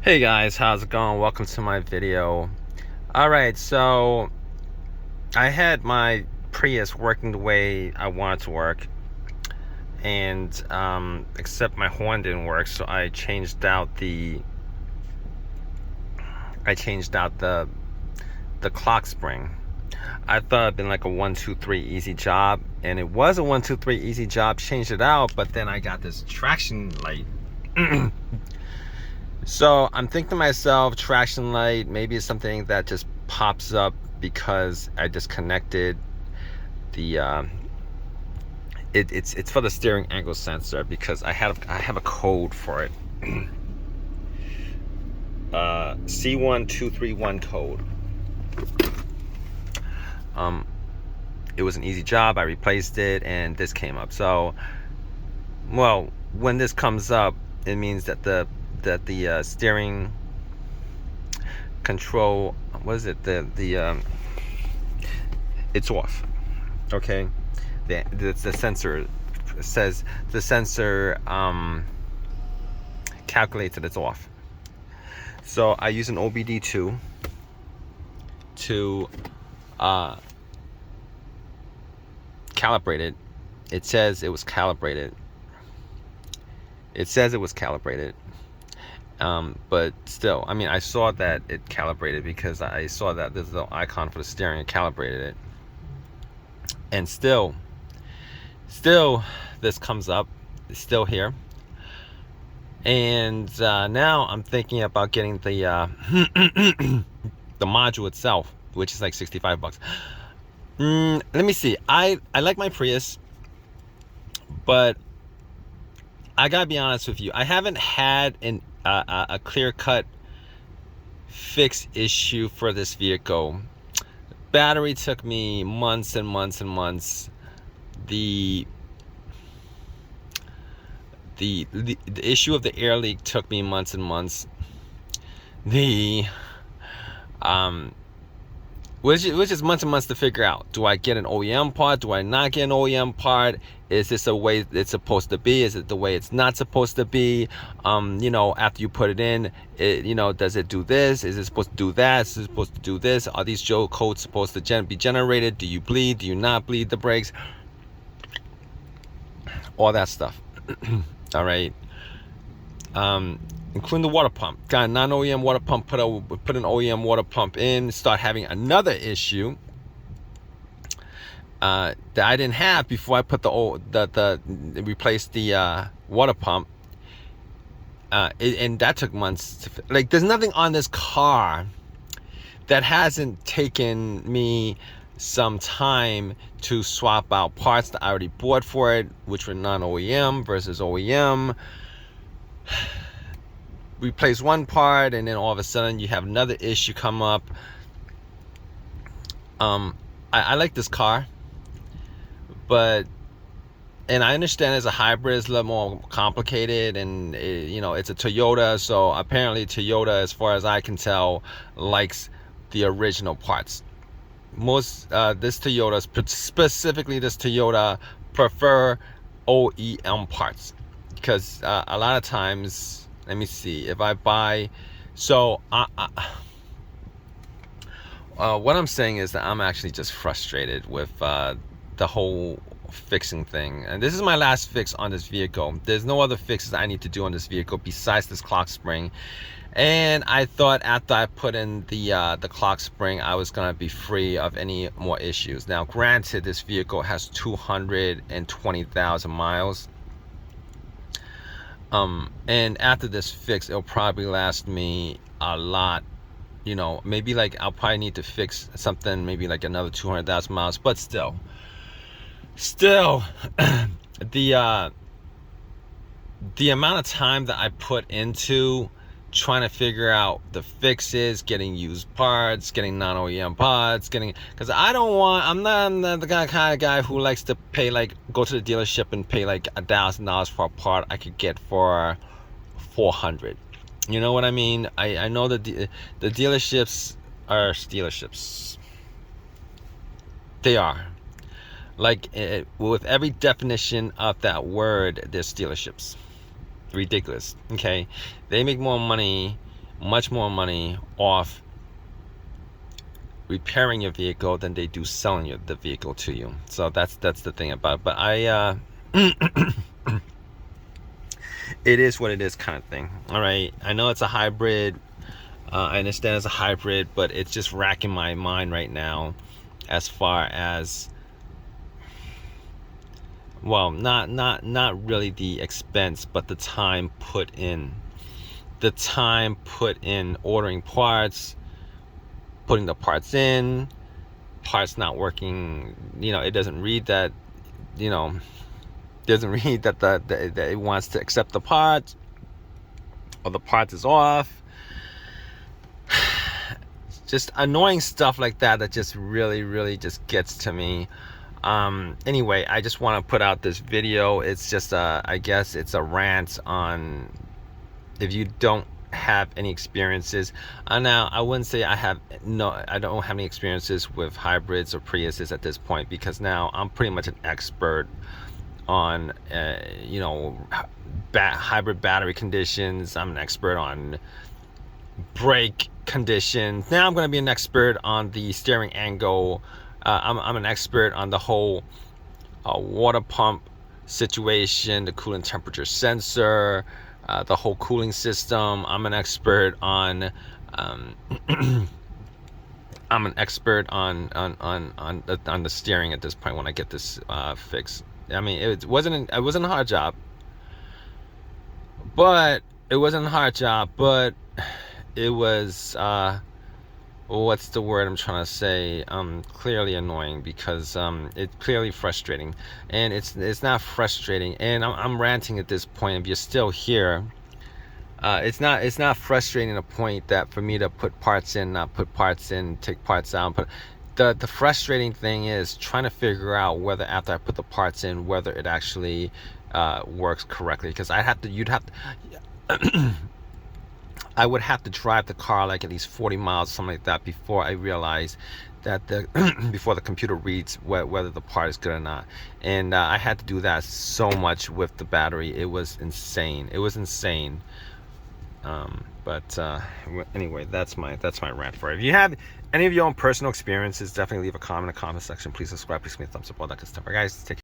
Hey guys, how's it going? Welcome to my video. Alright, so I had my Prius working the way I wanted to work, and except my horn didn't work, so I changed out the Clockspring. I thought it'd been like a 1-2-3 easy job, and it was a 1-2-3 easy job. Changed it out, but then I got this traction light. So I'm thinking to myself, traction light, maybe it's something that just pops up because I disconnected the it's for the steering angle sensor, because I have a code for it. C1231 code. It was an easy job. I replaced it and this came up. So, well, when this comes up, it means that the steering control, what is it, it's off. Okay, the sensor says, the sensor calculates that it's off. So I use an OBD2 to calibrate it. It says it was calibrated. But still, I mean, I saw that it calibrated because I saw that there's the icon for the steering. It calibrated it, and still this comes up. It's still here, and now I'm thinking about getting the the module itself, which is like $65. Let me see. I like my Prius, but I gotta be honest with you, I haven't had a clear-cut fix issue for this vehicle. Battery took me months and months and months. The issue of the air leak took me months and months. Which is months and months to figure out. Do I get an OEM part? Do I not get an OEM part? Is this the way it's supposed to be? Is it the way it's not supposed to be? After you put it in, does it do this? Is it supposed to do that? Is it supposed to do this? Are these Joe codes supposed to be generated? Do you bleed? Do you not bleed the brakes? All that stuff. All right. Including the water pump. Got a non-OEM water pump, put an OEM water pump in, start having another issue that I didn't have before I put replaced the water pump. And that took months. There's nothing on this car that hasn't taken me some time to swap out parts that I already bought for it, which were non-OEM versus OEM. Replace one part, and then all of a sudden you have another issue come up. I like this car, and I understand it's a hybrid, it's a little more complicated, and it's a Toyota, so apparently Toyota, as far as I can tell, likes the original parts. Specifically this Toyota, prefer OEM parts, because a lot of times, let me see, if I buy, so what I'm saying is that I'm actually just frustrated with the whole fixing thing, and this is my last fix on this vehicle. There's no other fixes I need to do on this vehicle besides this clock spring, and I thought after I put in the clock spring, I was gonna be free of any more issues. Now, granted, this vehicle has 220,000 miles. And after this fix, it'll probably last me a lot. Maybe I'll probably need to fix something, maybe like another 200,000 miles, but still, the amount of time that I put into trying to figure out the fixes, getting used parts, getting non-OEM parts, because I'm not the kind of guy who likes to pay, go to the dealership and pay $1,000 for a part I could get for $400. You know what I mean? I know that the dealerships are dealerships. They are. With every definition of that word, there's dealerships. Ridiculous. Okay, they make more money much more money off repairing your vehicle than they do selling the vehicle to you. So that's the thing about it. But it is what it is kind of thing. All right, I know it's a hybrid. I understand it's a hybrid, but it's just racking my mind right now as far as, well, not really the expense, but the time put in. The time put in ordering parts, putting the parts in, parts not working. It doesn't read that, doesn't read that it wants to accept the part, or the part is off. Just annoying stuff like that just really just gets to me. Anyway, I just want to put out this video. It's just I guess it's a rant on, if you don't have any experiences. Now I wouldn't say I don't have any experiences with hybrids or Priuses at this point, because now I'm pretty much an expert on hybrid battery conditions. I'm an expert on brake conditions. Now I'm going to be an expert on the steering angle. I'm an expert on the whole water pump situation, the coolant temperature sensor, the whole cooling system. I'm an expert on I'm an expert on the steering at this point when I get this fixed. I mean, it wasn't a hard job, but it was what's the word I'm trying to say? Clearly annoying, because it's clearly frustrating, and it's not frustrating. And I'm ranting at this point. If you're still here, it's not frustrating to the point that for me to put parts in, not put parts in, take parts out. But the frustrating thing is trying to figure out whether after I put the parts in, whether it actually works correctly. Because I would have to drive the car like at least 40 miles, something like that, before I realize that before the computer reads whether the part is good or not. And I had to do that so much with the battery. It was insane. But anyway, that's my rant for it. If you have any of your own personal experiences, definitely leave a comment in the comment section. Please subscribe, please give me a thumbs up, all that good stuff. All right, guys, take care.